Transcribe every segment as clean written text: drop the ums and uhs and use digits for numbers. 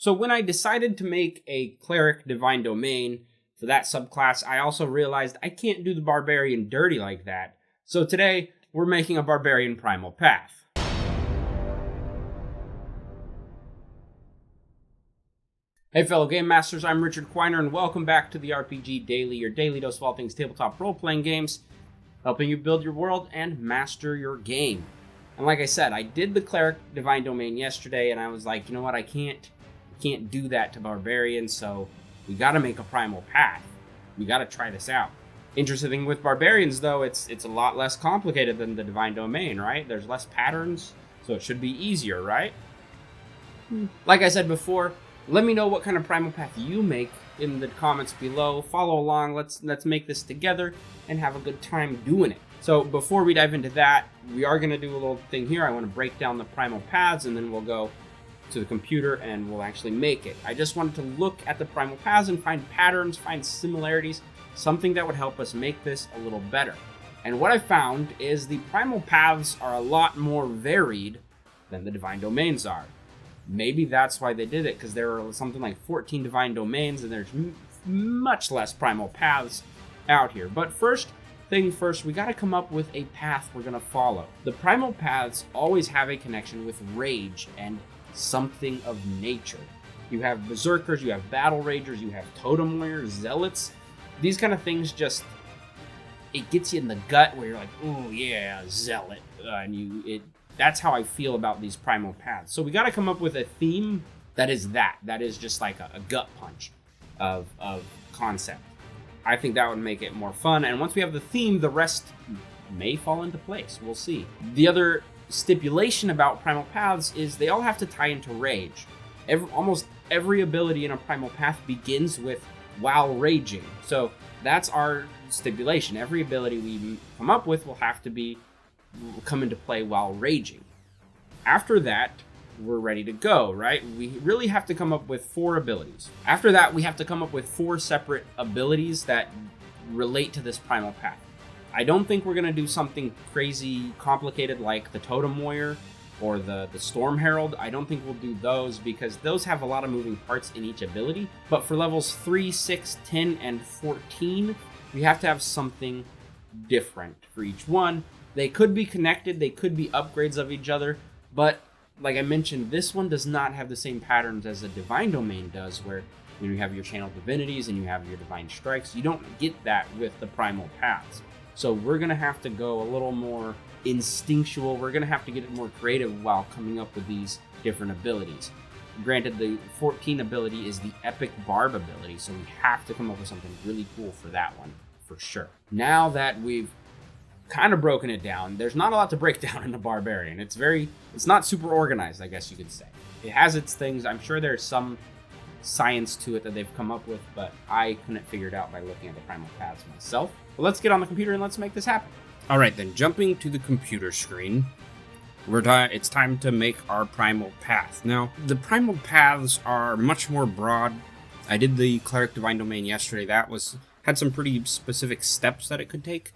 So when I decided to make a Cleric Divine Domain for that subclass, I also realized I can't do the Barbarian dirty like that. So today, we're making a Barbarian Primal Path. Hey fellow Game Masters, I'm Richard Quiner, and welcome back to the RPG Daily, your daily dose of all things tabletop role-playing games, helping you build your world and master your game. And like I said, I did the Cleric Divine Domain yesterday, and I was like, you know what, I can't do that to Barbarians, so we gotta make a Primal Path. We gotta try this out. Interesting thing with Barbarians, though, it's a lot less complicated than the Divine Domain, right? There's less patterns, so it should be easier, right? Like I said before, let me know what kind of Primal Path you make in the comments below. Follow along, let's make this together and have a good time doing it. So before we dive into that, we are going to do a little thing here. I want to break down the Primal Paths, and then we'll go to the computer and we'll actually make it. I just wanted to look at the Primal Paths and find patterns, find similarities, something that would help us make this a little better. And what I found is the Primal Paths are a lot more varied than the Divine Domains are. Maybe that's why they did it, because there are something like 14 Divine Domains, and there's much less Primal Paths out here. But first thing first, we got to come up with a path we're going to follow. The Primal Paths always have a connection with rage and something of nature. You have Berserkers, you have Battle Ragers, you have Totem Warriors, Zealots. These kind of things just, it gets you in the gut where you're like, oh yeah, Zealot, that's how I feel about these Primal Paths. So we got to come up with a theme that is just like a gut punch of concept. I think that would make it more fun. And once we have the theme, the rest may fall into place. We'll see. The other stipulation about Primal Paths is they all have to tie into rage. Almost every ability in a Primal Path begins with while raging. So that's our stipulation. Every ability we come up with will come into play while raging. After that, we're ready to go, right? We really have to come up with 4 abilities. After that, we have to come up with 4 separate abilities that relate to this Primal Path. I don't think we're going to do something crazy complicated like the Totem Warrior or the Storm Herald. I don't think we'll do those because those have a lot of moving parts in each ability. But for levels 3, 6, 10, and 14, we have to have something different for each one. They could be connected, they could be upgrades of each other, but like I mentioned, this one does not have the same patterns as a Divine Domain does, where you have your Channel Divinities and you have your Divine Strikes. You don't get that with the Primal Paths. So we're going to have to go a little more instinctual. We're going to have to get more creative while coming up with these different abilities. Granted, the 14 ability is the Epic Barb ability, so we have to come up with something really cool for that one, for sure. Now that we've kind of broken it down, there's not a lot to break down in the Barbarian. It's not super organized, I guess you could say. It has its things. I'm sure there's some science to it that they've come up with, but I couldn't figure it out by looking at the Primal Paths myself. But let's get on the computer and let's make this happen. All right, then, jumping to the computer screen, it's time to make our Primal Path. Now, the Primal Paths are much more broad. I did the Cleric Divine Domain yesterday. That had some pretty specific steps that it could take.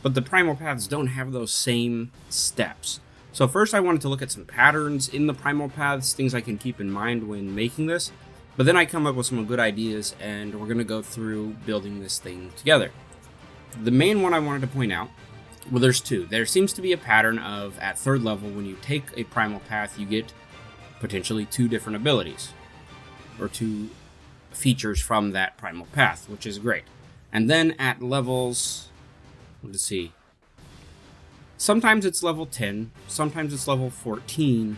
But the Primal Paths don't have those same steps. So first I wanted to look at some patterns in the Primal Paths, things I can keep in mind when making this. But then I come up with some good ideas, and we're going to go through building this thing together. The main one I wanted to point out, well, there's 2. There seems to be a pattern of, at 3rd level, when you take a Primal Path, you get potentially 2 different abilities, or 2 features from that Primal Path, which is great. And then at levels, let's see, sometimes it's level 10, sometimes it's level 14.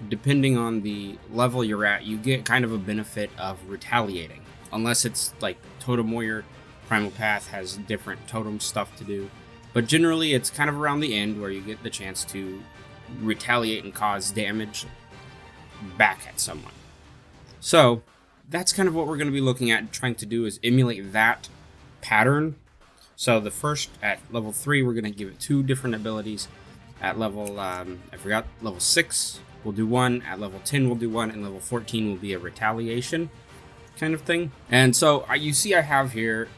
Depending on the level you're at, you get kind of a benefit of retaliating. Unless it's like Totem Warrior, Primal Path has different totem stuff to do. But generally, it's kind of around the end where you get the chance to retaliate and cause damage back at someone. So that's kind of what we're going to be looking at, trying to do is emulate that pattern. So the first, at level 3, we're going to give it 2 different abilities. At level, level 6, we'll do 1. At level 10, we'll do 1. And level 14 will be a retaliation kind of thing. And so you see I have here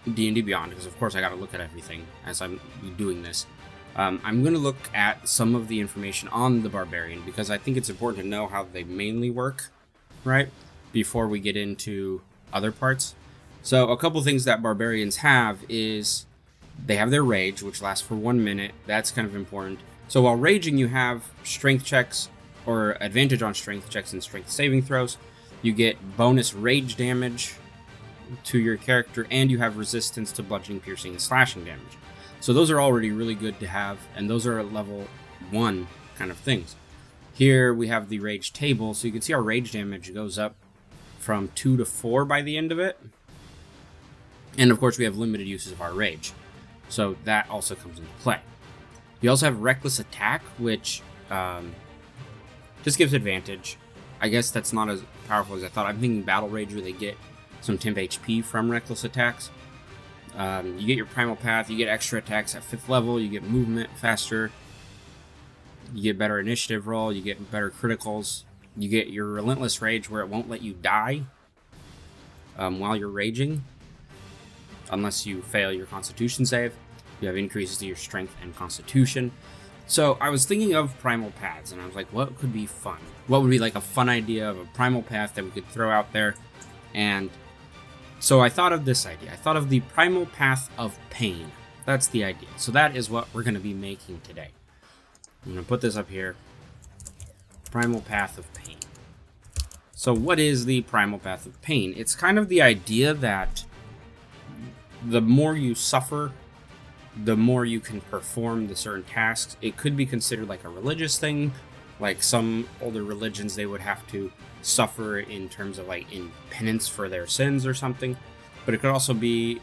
D&D Beyond, because of course I got to look at everything as I'm doing this. I'm going to look at some of the information on the Barbarian, because I think it's important to know how they mainly work. right? Before we get into other parts. So a couple things that barbarians have is they have their rage, which lasts for 1 minute. That's kind of important. So while raging, you have strength checks or advantage on strength checks and strength saving throws. You get bonus rage damage to your character, and you have resistance to bludgeoning, piercing, and slashing damage. So those are already really good to have, and those are level 1 kind of things. Here we have the rage table, so you can see our rage damage goes up from 2 to 4 by the end of it. And of course we have limited uses of our rage, so that also comes into play. You also have reckless attack, which just gives advantage. I guess that's not as powerful as I thought. I'm thinking battle rage where they get some temp HP from reckless attacks. You get your Primal Path, you get extra attacks at 5th level, you get movement faster, you get better initiative roll, you get better criticals, you get your Relentless Rage where it won't let you die while you're raging, unless you fail your Constitution save. You have increases to your Strength and Constitution. So I was thinking of Primal Paths, and I was like, what could be fun? What would be like a fun idea of a Primal Path that we could throw out there? And so I thought of this idea. I thought of the Primal Path of Pain. That's the idea. So that is what we're going to be making today. I'm going to put this up here. Primal Path of Pain. So what is the Primal Path of Pain? It's kind of the idea that the more you suffer, the more you can perform the certain tasks. It could be considered like a religious thing. Like some older religions, they would have to suffer in terms of like in penance for their sins or something. But it could also be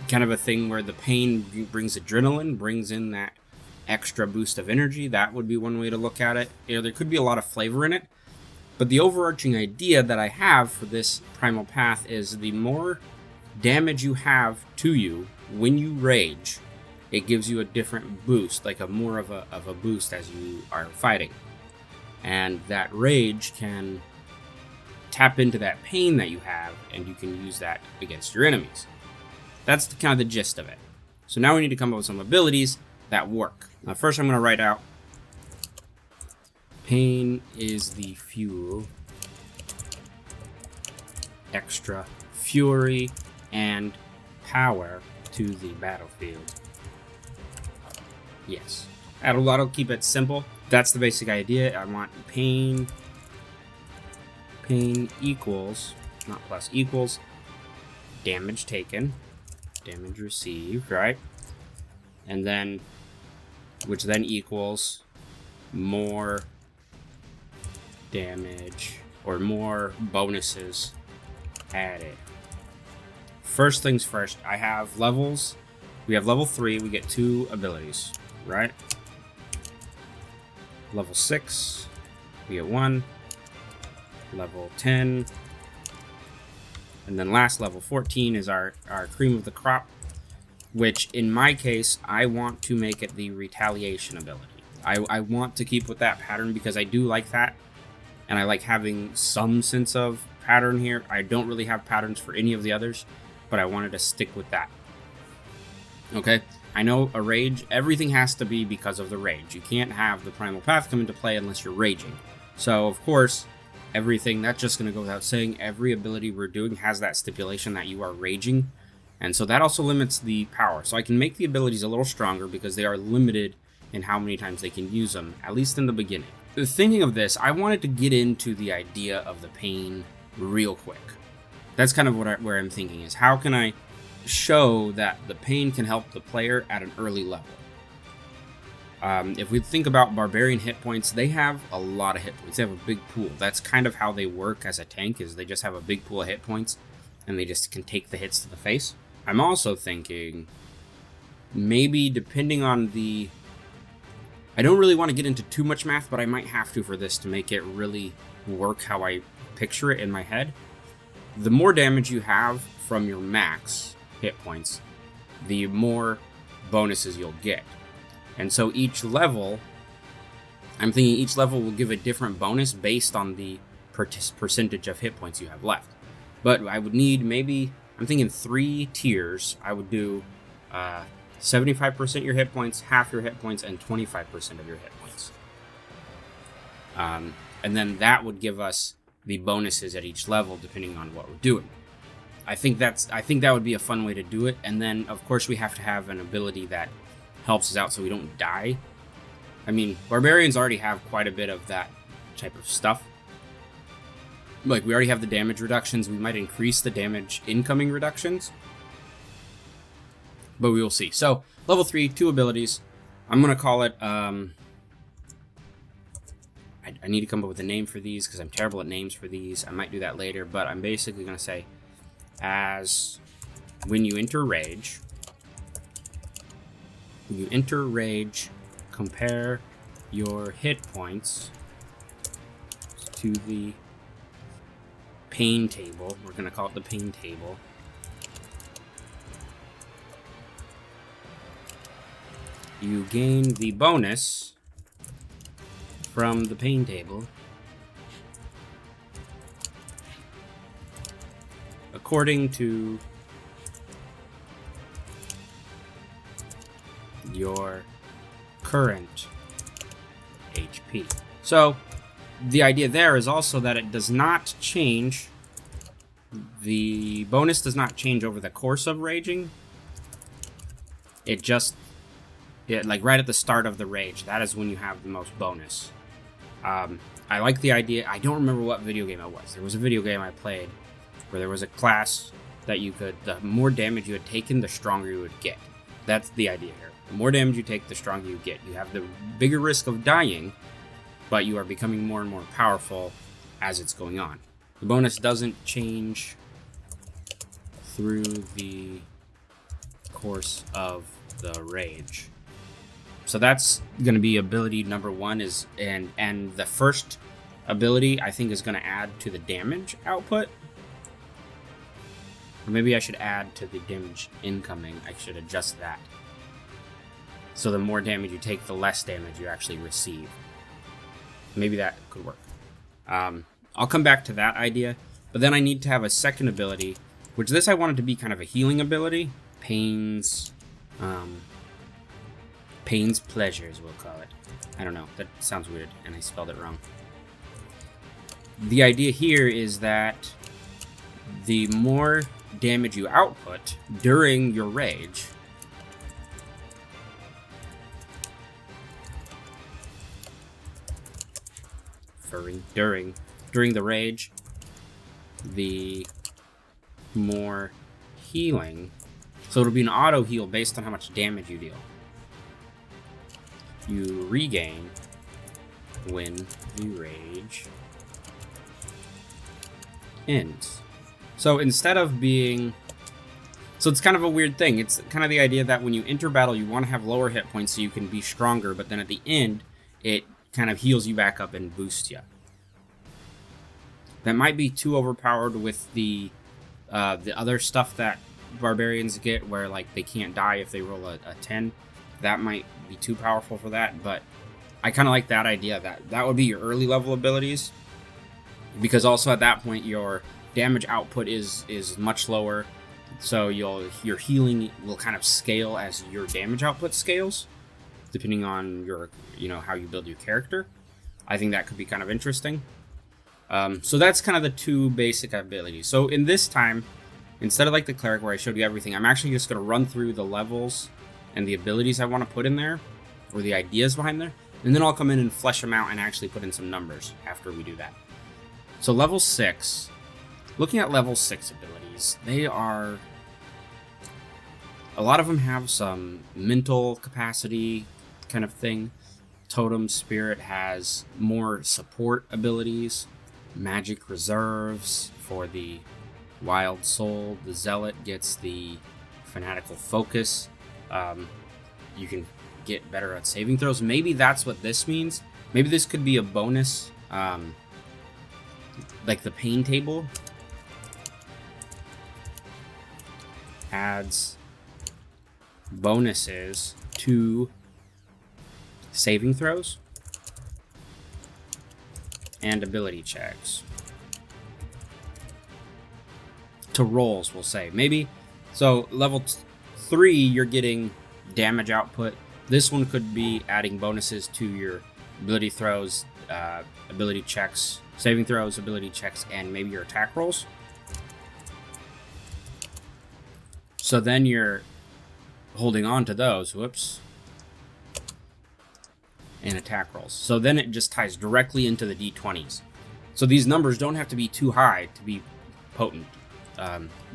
kind of a thing where the pain brings adrenaline, brings in that extra boost of energy. That would be one way to look at it. You know, there could be a lot of flavor in it. But the overarching idea that I have for this Primal Path is the more damage you have to you when you rage, it gives you a different boost, like a more of a boost as you are fighting. And that rage can tap into that pain that you have, and you can use that against your enemies. That's kind of the gist of it. So now we need to come up with some abilities that work. Now first I'm going to write out pain is the fuel, extra fury and power to the battlefield. Yes. That'll keep it simple. That's the basic idea. I want pain equals, not plus, equals damage taken, damage received, right? And then, which then equals more damage or more bonuses added. First things first, I have levels. We have level 3, we get 2 abilities, right? Level 6, we get 1. Level 10. And then last, level 14 is our cream of the crop, which in my case, I want to make it the retaliation ability. I want to keep with that pattern because I do like that. And I like having some sense of pattern here. I don't really have patterns for any of the others, but I wanted to stick with that. Okay, I know a rage, everything has to be because of the rage. You can't have the Primal Path come into play unless you're raging. So, of course, everything, that's just going to go without saying, every ability we're doing has that stipulation that you are raging. And so that also limits the power. So I can make the abilities a little stronger because they are limited in how many times they can use them, at least in the beginning. Thinking of this, I wanted to get into the idea of the pain real quick. That's kind of where I'm thinking is, how can I show that the pain can help the player at an early level? If we think about Barbarian hit points, they have a lot of hit points. They have a big pool. That's kind of how they work as a tank, is they just have a big pool of hit points, and they just can take the hits to the face. I'm also thinking, maybe depending on the... I don't really want to get into too much math, but I might have to for this to make it really work how I picture it in my head. The more damage you have from your max hit points, the more bonuses you'll get. And so each level, I'm thinking each level will give a different bonus based on the percentage of hit points you have left. But I would need maybe, I'm thinking 3 tiers. I would do 75% your hit points, half your hit points, and 25% of your hit points. And then that would give us the bonuses at each level depending on what we're doing. I think that would be a fun way to do it. And then of course we have to have an ability that helps us out so we don't die. I mean, Barbarians already have quite a bit of that type of stuff. Like, we already have the damage reductions. We might increase the damage incoming reductions, but we will see. So level 3, 2 abilities. I'm gonna call it I need to come up with a name for these because I'm terrible at names for these. I might do that later, but I'm basically gonna say, as when you enter rage, compare your hit points to the pain table. We're going to call it the pain table. You gain the bonus from the pain table according to your current HP. So the idea there is also that it does not change. The bonus does not change over the course of raging. It like right at the start of the rage, that is when you have the most bonus. I like the idea. I don't remember what video game it was. There was a video game I played where there was a class that the more damage you had taken, the stronger you would get. That's the idea here. The more damage you take, the stronger you get. You have the bigger risk of dying, but you are becoming more and more powerful as it's going on. The bonus doesn't change through the course of the rage. So that's going to be ability number 1 and the first ability I think is going to add to the damage output. Or maybe I should add to the damage incoming. I should adjust that. So the more damage you take, the less damage you actually receive. Maybe that could work. I'll come back to that idea, but then I need to have a second ability, which this I wanted to be kind of a healing ability. Pain's pleasures, we'll call it. I don't know, that sounds weird, and I spelled it wrong. The idea here is that the more damage you output during your rage, during the rage, the more healing. So it'll be an auto heal based on how much damage you deal. You regain when the rage ends. So instead of being... So it's kind of a weird thing. It's kind of the idea that when you enter battle, you want to have lower hit points so you can be stronger, but then at the end, it kind of heals you back up and boosts you. That might be too overpowered with the other stuff that Barbarians get, where like they can't die if they roll a 10. That might be too powerful for that, but I kind of like that idea. That would be your early level abilities, because also at that point your damage output is much lower, so your healing will kind of scale as your damage output scales, depending on your how you build your character. I think that could be kind of interesting. So that's kind of the two basic abilities. So in this time, instead of like the cleric where I showed you everything, I'm actually just going to run through the levels and the abilities I want to put in there, or the ideas behind there, and then I'll come in and flesh them out and actually put in some numbers after we do that. So level 6, looking at level 6 abilities, a lot of them have some mental capacity kind of thing. Totem Spirit has more support abilities. Magic reserves for the Wild Soul. The Zealot gets the Fanatical Focus. You can get better at saving throws. Maybe that's what this means. Maybe this could be a bonus, like the pain table adds bonuses to saving throws and ability checks. To rolls, we'll say. Maybe. So level 3, you're getting damage output. This one could be adding bonuses to your ability throws, ability checks, saving throws, ability checks, and maybe your attack rolls. So then you're holding on to those, whoops, and attack rolls. So then it just ties directly into the d20s. So these numbers don't have to be too high to be potent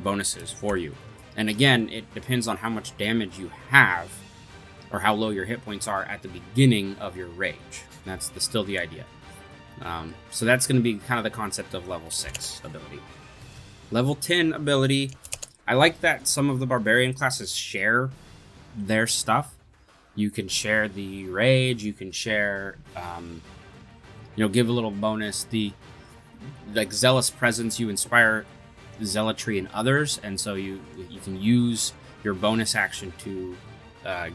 bonuses for you. And again, it depends on how much damage you have or how low your hit points are at the beginning of your rage. That's still the idea. So that's going to be kind of the concept of level 6 ability. Level 10 ability, I like that some of the Barbarian classes share their stuff. You can share the rage, you can share, give a little bonus. Like Zealous Presence, you inspire zealotry in others, and so you can use your bonus action to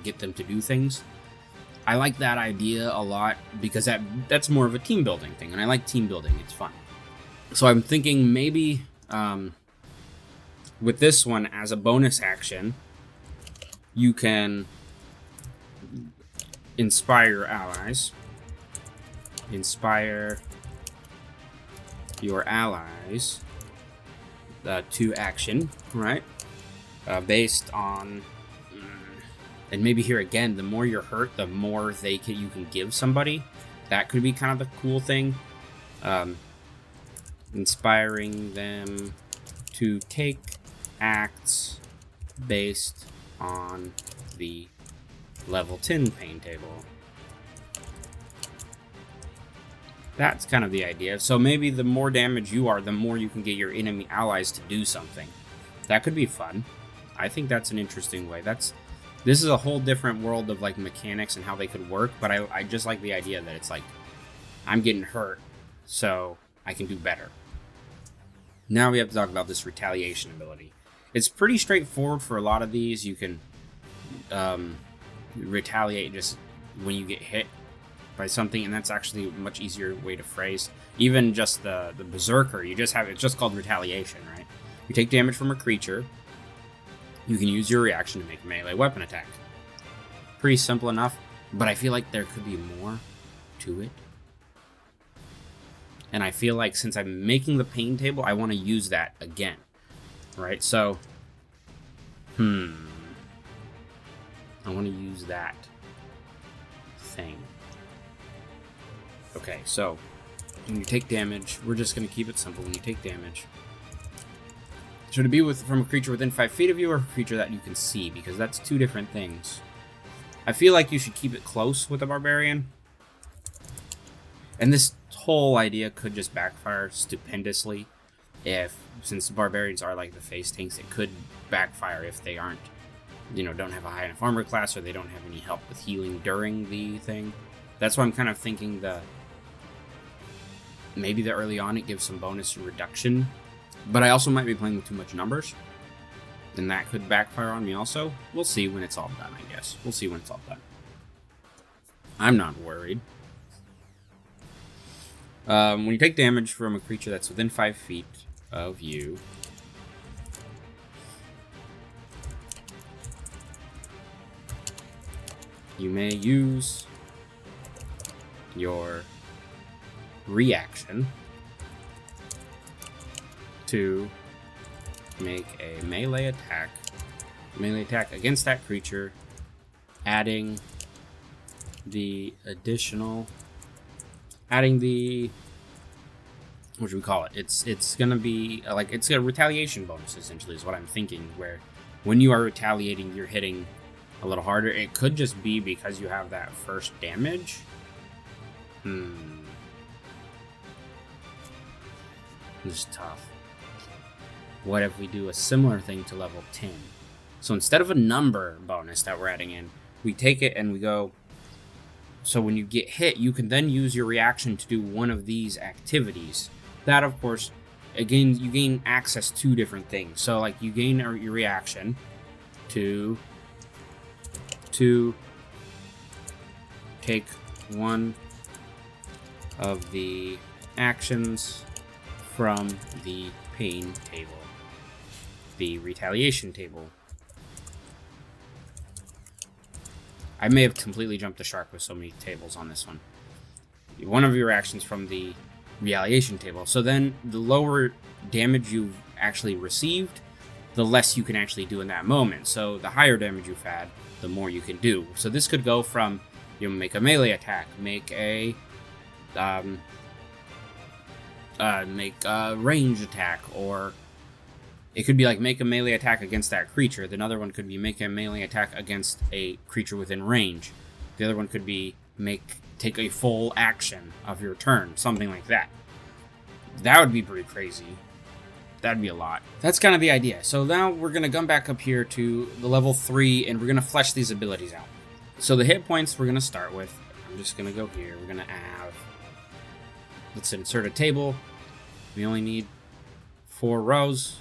get them to do things. I like that idea a lot because that's more of a team building thing, and I like team building. It's fun. So I'm thinking maybe with this one as a bonus action, you can inspire your allies. Inspire your allies to action, right? Based on, and maybe here again, the more you're hurt, the more you can give somebody. That could be kind of the cool thing. Inspiring them to take acts based on the level 10 pain table. That's kind of the idea. So maybe the more damage you are, the more you can get your enemy allies to do something. That could be fun. I think that's an interesting way. This is a whole different world of like mechanics and how they could work, but I just like the idea that it's like, I'm getting hurt, so I can do better. Now we have to talk about this retaliation ability. It's pretty straightforward for a lot of these. You can retaliate just when you get hit by something, and that's actually a much easier way to phrase. Even just the berserker, it's just called retaliation, right? You take damage from a creature, you can use your reaction to make a melee weapon attack. Pretty simple enough, but I feel like there could be more to it. And I feel like since I'm making the pain table, I want to use that again, right? So, I want to use that thing. Okay, so when you take damage, we're just going to keep it simple. When you take damage, should it be from a creature within 5 feet of you or a creature that you can see? Because that's two different things. I feel like you should keep it close with a barbarian. And this whole idea could just backfire stupendously since the barbarians are like the face tanks, it could backfire if they aren't, don't have a high enough armor class or they don't have any help with healing during the thing. That's why I'm kind of thinking maybe the early on it gives some bonus reduction, but I also might be playing with too much numbers. Then that could backfire on me also. We'll see when it's all done, I guess. We'll see when it's all done. I'm not worried. When you take damage from a creature that's within 5 feet of you, you may use your reaction to make a melee attack against that creature, adding the what do we call it? It's gonna be it's a retaliation bonus essentially is what I'm thinking, where when you are retaliating you're hitting a little harder. It could just be because you have that first damage. This is tough. What if we do a similar thing to level 10? So instead of a number bonus that we're adding in, we take it and we go, so when you get hit, you can then use your reaction to do one of these activities. That, of course, again, you gain access to different things. So, like, you gain your reaction to take one of the actions from the pain table, the retaliation table. I may have completely jumped the shark with so many tables on this one. One of your actions from the retaliation table. So then the lower damage you've actually received, the less you can actually do in that moment. So the higher damage you've had, the more you can do. So this could go from, you know, make a melee attack, make a range attack, or it could be like make a melee attack against that creature. The other one could be make a melee attack against a creature within range. The other one could be take a full action of your turn, something like that. That would be pretty crazy. That'd be a lot. That's kind of the idea. So now we're going to come back up here to the level 3, and we're going to flesh these abilities out. So the hit points we're going to start with, I'm just going to go here. We're going to have, let's insert a table. We only need 4 rows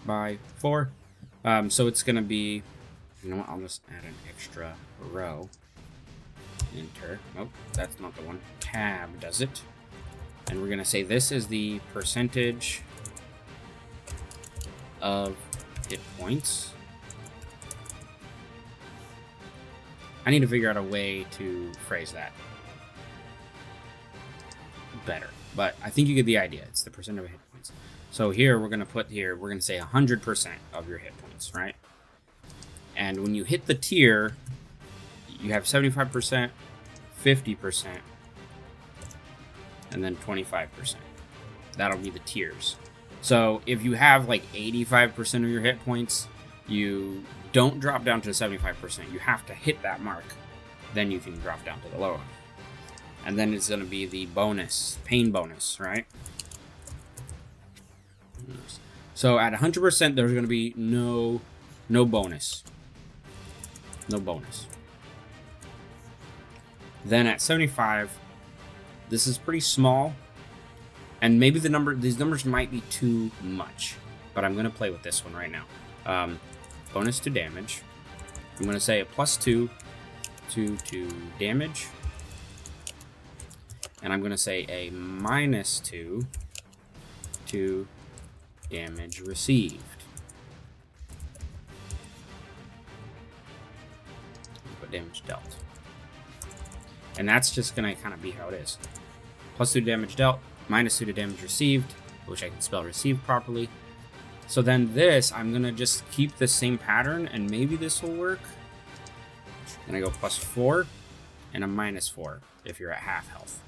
by 4. So it's going to be, you know what, I'll just add an extra row. Enter. Nope, that's not the one. Tab does it. And we're going to say this is the percentage of hit points. I need to figure out a way to phrase that better, but I think you get the idea. It's the percent of hit points. So here we're going to put here, we're going to say 100% of your hit points, right? And when you hit the tier, you have 75%, 50%, and then 25%. That'll be the tiers. So if you have like 85% of your hit points, you don't drop down to 75%. You have to hit that mark. Then you can drop down to the lower. And then it's going to be the bonus, pain bonus, right? So at 100%, there's going to be no bonus. No bonus. Then at 75, this is pretty small. And maybe these numbers might be too much, but I'm going to play with this one right now. Bonus to damage. I'm going to say a +2 to damage. And I'm going to say a -2 to damage received. Put damage dealt. And that's just going to kind of be how it is. +2 damage dealt. -2 to damage received, which I can spell receive properly. So then this, I'm going to just keep the same pattern, and maybe this will work. Then I go +4 and a -4 if you're at half health.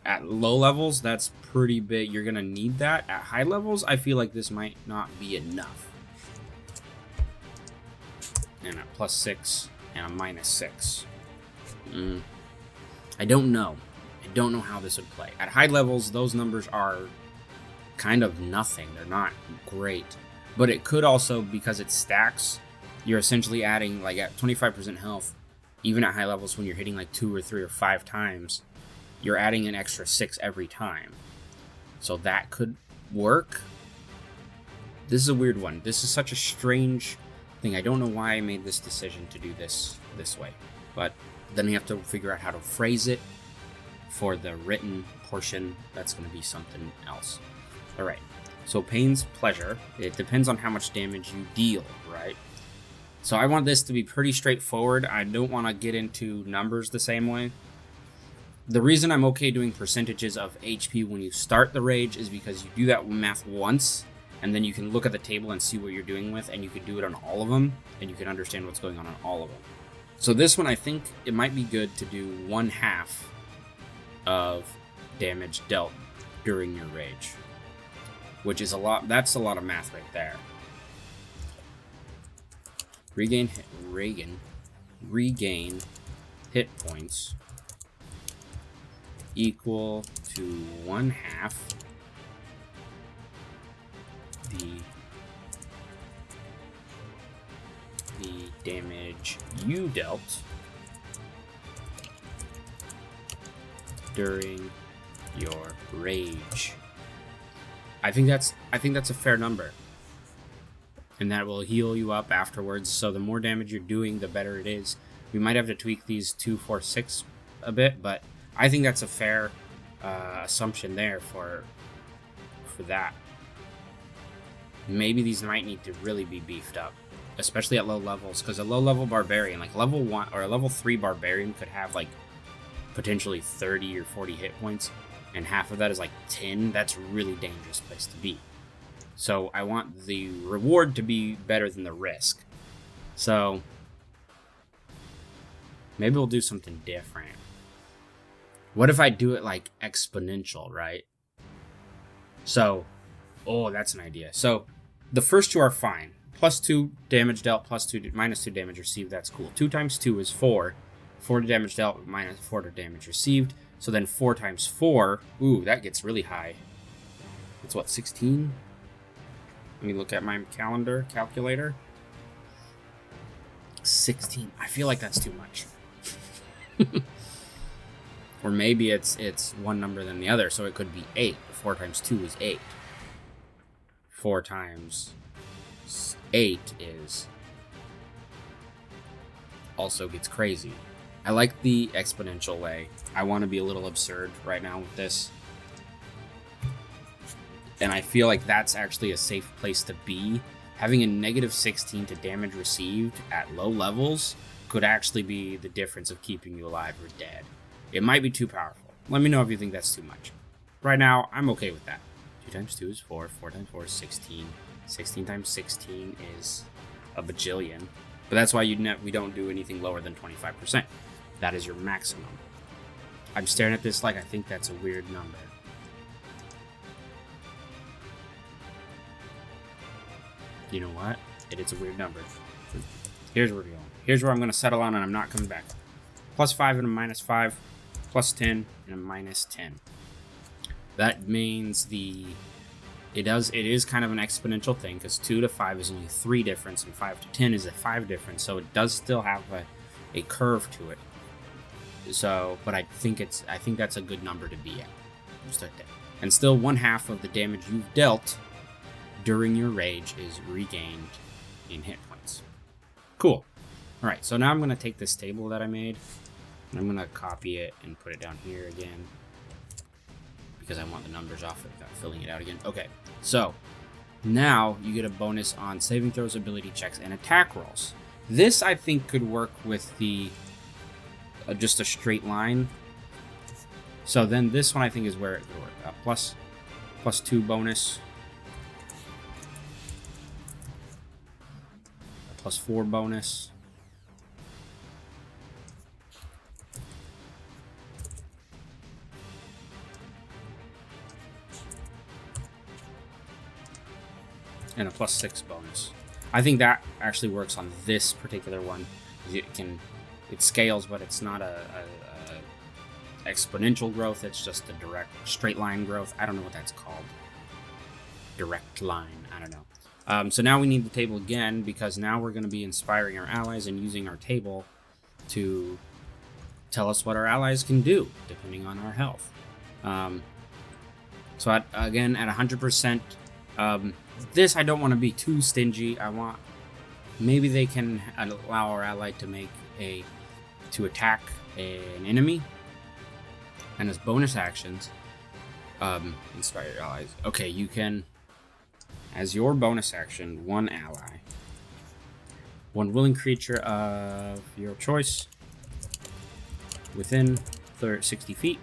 At low levels, that's pretty big. You're going to need that. At high levels, I feel like this might not be enough. And a +6 and a -6. I don't know. I don't know how this would play. At high levels, those numbers are kind of nothing. They're not great. But it could also, because it stacks, you're essentially adding, like at 25% health, even at high levels when you're hitting like 2 or 3 or 5 times, you're adding an extra 6 every time. So that could work. This is a weird one. This is such a strange thing. I don't know why I made this decision to do this way. But then you have to figure out how to phrase it. For the written portion, that's going to be something else. All right. So pain's pleasure. It depends on how much damage you deal, right? So I want this to be pretty straightforward. I don't want to get into numbers the same way. The reason I'm okay doing percentages of HP when you start the rage is because you do that math once, and then you can look at the table and see what you're doing with, and you can do it on all of them, and you can understand what's going on all of them. So this one, I think it might be good to do 1/2 of damage dealt during your rage, which is a lot. That's a lot of math right there. Regain hit points equal to 1/2 the damage you dealt during your rage. I think that's a fair number. And that will heal you up afterwards, so the more damage you're doing, the better it is. We might have to tweak these 2, 4, 6 a bit, but I think that's a fair assumption there for that. Maybe these might need to really be beefed up, especially at low levels, because a low-level Barbarian, like level 1 or a level 3 Barbarian could have like potentially 30 or 40 hit points. and half of that is like 10, that's a really dangerous place to be. So I want the reward to be better than the risk. So maybe we'll do something different. What if I do it like exponential, right? So, oh, that's an idea. So the first two are fine. +2 damage dealt, -2 damage received. That's cool. 2 times 2 is 4. 4 damage dealt, -4 damage received. So then 4 times 4. Ooh, that gets really high. It's what, 16? Let me look at my calculator. 16. I feel like that's too much. Or maybe it's one number than the other, so it could be 8. 4 times 2 is 8. 4 times 8 is also gets crazy. I like the exponential way. I want to be a little absurd right now with this. And I feel like that's actually a safe place to be. Having a -16 to damage received at low levels could actually be the difference of keeping you alive or dead. It might be too powerful. Let me know if you think that's too much. Right now, I'm okay with that. 2 times 2 is 4. 4 times 4 is 16. 16 times 16 is a bajillion. But that's why we don't do anything lower than 25%. That is your maximum. I'm staring at this like I think that's a weird number. You know what? It is a weird number. Here's where we're going. Here's where I'm going to settle on, and I'm not coming back. +5 and a -5. +10 and a -10. That means it is kind of an exponential thing, because 2 to 5 is only 3 difference, and 5 to 10 is a 5 difference, so it does still have a curve to it. So, but I think that's a good number to be at. Start there. And still 1/2 of the damage you've dealt during your rage is regained in hit points. Cool. Alright, so now I'm going to take this table that I made, and I'm going to copy it and put it down here again, because I want the numbers off it without filling it out again. Okay, so now you get a bonus on saving throws, ability checks, and attack rolls. This, I think, could work with the just a straight line. So then this one, I think, is where it could work. +2 bonus. +4 bonus. And a +6 bonus. I think that actually works on this particular one. It scales, but it's not a exponential growth. It's just a direct straight line growth. I don't know what that's called. Direct line. I don't know. So now we need the table again, because now we're going to be inspiring our allies and using our table to tell us what our allies can do, depending on our health. So again, at 100%, this I don't want to be too stingy. Maybe they can allow our ally to attack an enemy, and as bonus actions, inspire your allies. Okay, you can, as your bonus action, one ally, one willing creature of your choice within 60 feet,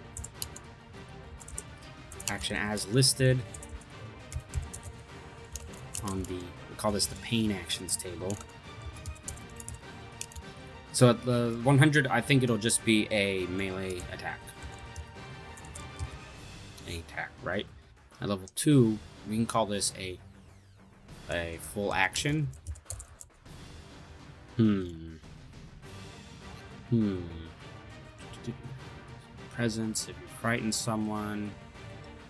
action as listed on we call this the pain actions table. So at the 100, I think it'll just be a melee attack. An attack, right? At level 2, we can call this a full action. Presence, if you frighten someone,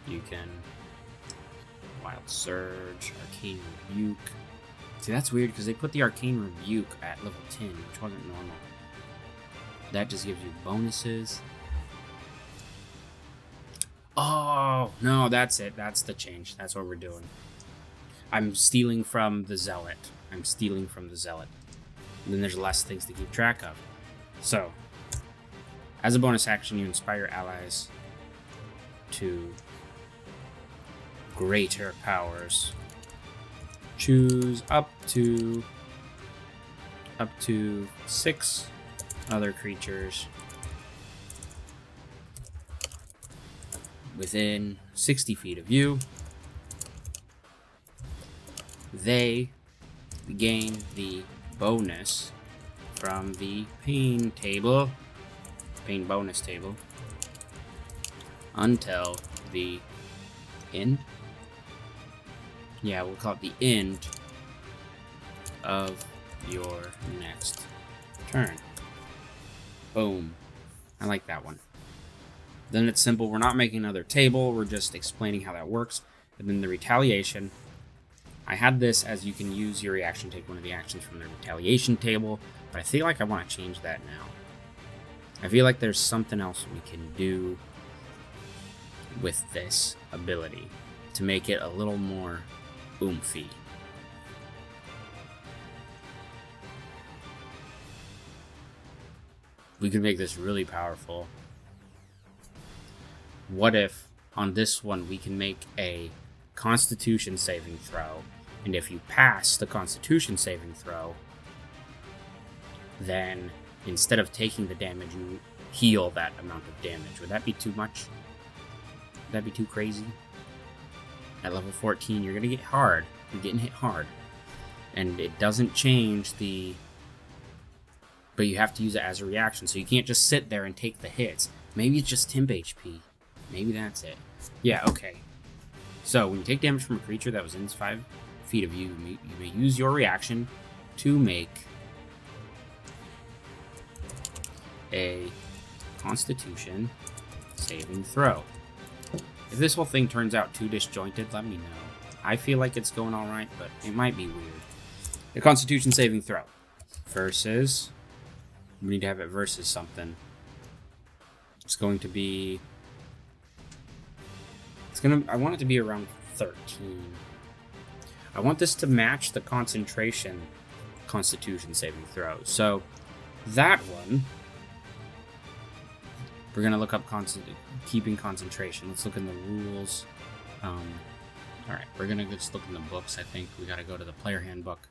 you can Wild Surge, Arcane Rebuke. See, that's weird because they put the Arcane Rebuke at level 10, which wasn't normal. That just gives you bonuses. Oh, no, that's it. That's the change. That's what we're doing. I'm stealing from the Zealot. And then there's less things to keep track of. So, as a bonus action, you inspire allies to greater powers. Choose up to 6 other creatures within 60 feet of you, they gain the bonus from the pain bonus table, until the end. Yeah, we'll call it the end of your next turn. Boom. I like that one. Then it's simple. We're not making another table. We're just explaining how that works. And then the retaliation. I had this as you can use your reaction, take one of the actions from the retaliation table, but I feel like I want to change that now. I feel like there's something else we can do with this ability to make it a little more oomphy. We could make this really powerful. What if on this one we can make a Constitution saving throw, and if you pass the Constitution saving throw, then instead of taking the damage, you heal that amount of damage. Would that be too much? Would that be too crazy? At level 14, you're gonna get hard. You're getting hit hard. And it doesn't change the... But you have to use it as a reaction, so you can't just sit there and take the hits. Maybe it's just temp HP. Maybe that's it. Yeah, okay. So, when you take damage from a creature that was in 5 feet of you, you may use your reaction to make a Constitution saving throw. If this whole thing turns out too disjointed, let me know. I feel like it's going alright, but it might be weird. The Constitution saving throw versus... We need to have it versus something. It's going to be... I want it to be around 13. I want this to match the concentration Constitution saving throw. So, that one... We're going to look up keeping concentration. Let's look in the rules. Alright, we're going to just look in the books, I think. We got to go to the player handbook.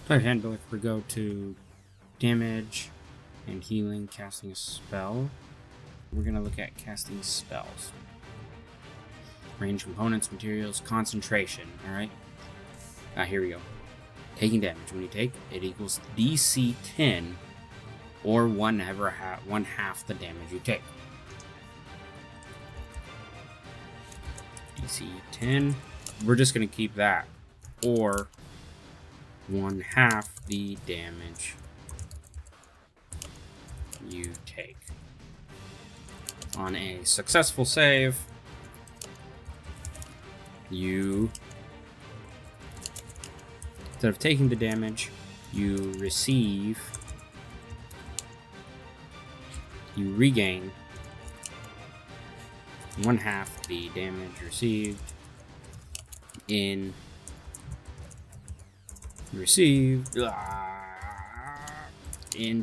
Player handbook, we go to damage and healing, casting a spell. We're going to look at casting spells. Range, components, materials, concentration. Alright? Here we go. Taking damage. When you take, it equals DC 10 or one half the damage you take. DC 10. We're just going to keep that. Or 1/2 the damage you take. On a successful save, you, instead of taking the damage, you regain 1/2 the damage received in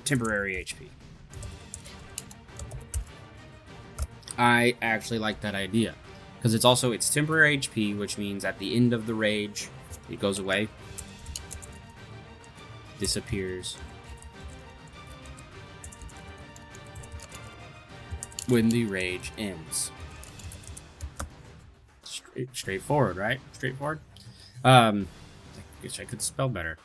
temporary HP. I actually like that idea because it's temporary HP, which means at the end of the rage, it goes away, disappears when the rage ends. Straightforward, right? Straightforward. I wish I could spell better.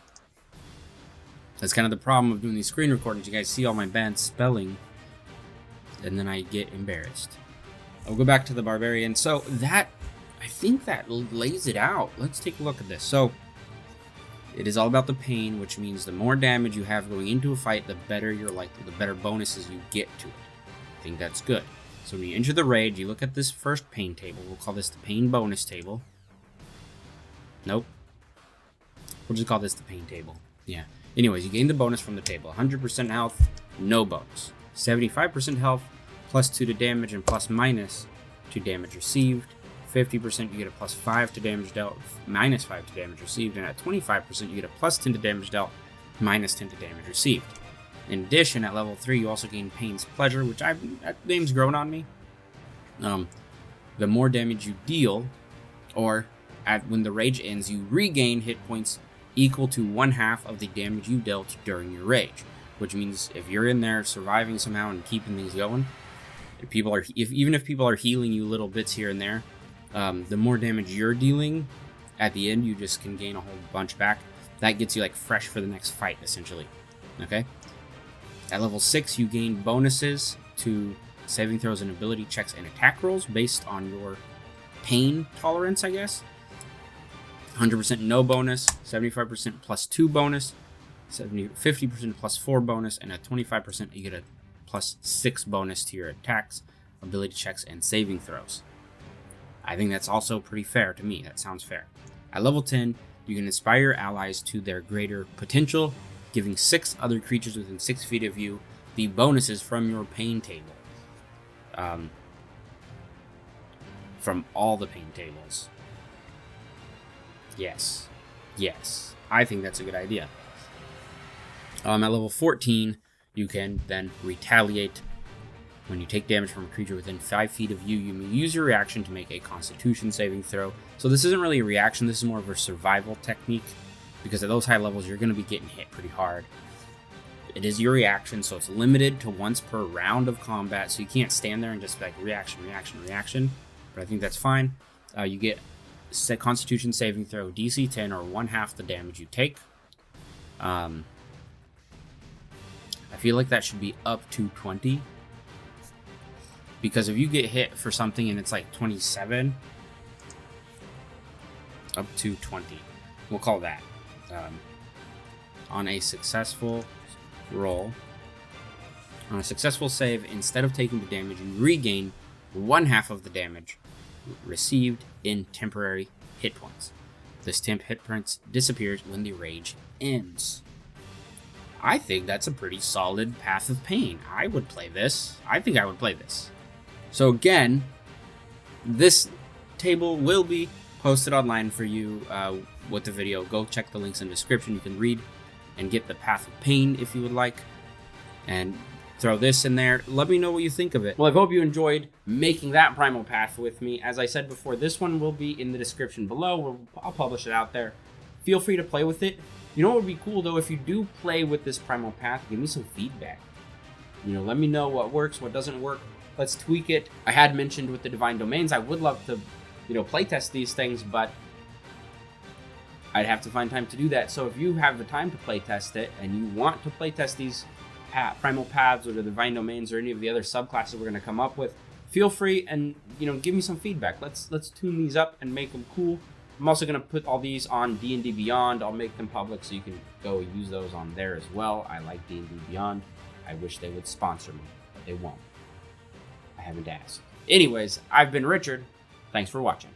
That's kind of the problem of doing these screen recordings. You guys see all my bad spelling, and then I get embarrassed. I'll go back to the Barbarian. So I think that lays it out. Let's take a look at this. So it is all about the pain, which means the more damage you have going into a fight, the better the better bonuses you get to it. I think that's good. So when you enter the rage, you look at this first pain table. We'll call this the pain bonus table. Nope. We'll just call this the pain table. Yeah. Anyways, you gain the bonus from the table. 100% health, no bonus. 75% health, +2 to damage and ±2 to damage received. 50% you get a +5 to damage dealt, -5 to damage received. And at 25% you get a +10 to damage dealt, -10 to damage received. In addition, at level 3, you also gain Pain's Pleasure, which that name's grown on me. The more damage you deal, or when the rage ends, you regain hit points equal to 1/2 of the damage you dealt during your rage. Which means if you're in there surviving somehow and keeping these going, Even if people are healing you little bits here and there, the more damage you're dealing, at the end you just can gain a whole bunch back. That gets you like fresh for the next fight, essentially. Okay. At level 6, you gain bonuses to saving throws and ability checks and attack rolls based on your pain tolerance, I guess. 100% no bonus, 75% plus 2 bonus, 50% plus 4 bonus, and a 25% you get a plus 6 bonus to your attacks, ability checks, and saving throws. I think that's also pretty fair to me. That sounds fair. At level 10, you can inspire your allies to their greater potential, giving 6 other creatures within 6 feet of you the bonuses from your pain table. From all the pain tables. Yes. I think that's a good idea. At level 14, you can then retaliate. When you take damage from a creature within 5 feet of you, you may use your reaction to make a Constitution saving throw. So this isn't really a reaction, this is more of a survival technique, because at those high levels, you're going to be getting hit pretty hard. It is your reaction, so it's limited to once per round of combat, so you can't stand there and just be like reaction. But I think that's fine. You get Constitution saving throw DC 10 or 1/2 the damage you take. I feel like that should be up to 20. Because if you get hit for something and it's like 27, up to 20. We'll call that. On a successful roll, on a successful save, instead of taking the damage, you regain 1/2 of the damage received in temporary hit points. This temp hit points disappears when the rage ends. I think that's a pretty solid Path of Pain. I would play this. I think I would play this. So again, this table will be posted online for you with the video. Go check the links in the description. You can read and get the Path of Pain if you would like. And throw this in there. Let me know what you think of it. Well, I hope you enjoyed making that Primal Path with me. As I said before, this one will be in the description below. I'll publish it out there. Feel free to play with it. You know what would be cool, though? If you do play with this Primal Path, give me some feedback. Let me know what works, what doesn't work. Let's tweak it. I had mentioned with the Divine Domains, I would love to, playtest these things, but I'd have to find time to do that. So if you have the time to playtest it, and you want to playtest these Primal Paths or the Divine Domains or any of the other subclasses we're going to come up with, feel free and, give me some feedback. Let's tune these up and make them cool. I'm also going to put all these on D&D Beyond. I'll make them public so you can go use those on there as well. I like D&D Beyond. I wish they would sponsor me, but they won't. I haven't asked. Anyways, I've been Richard. Thanks for watching.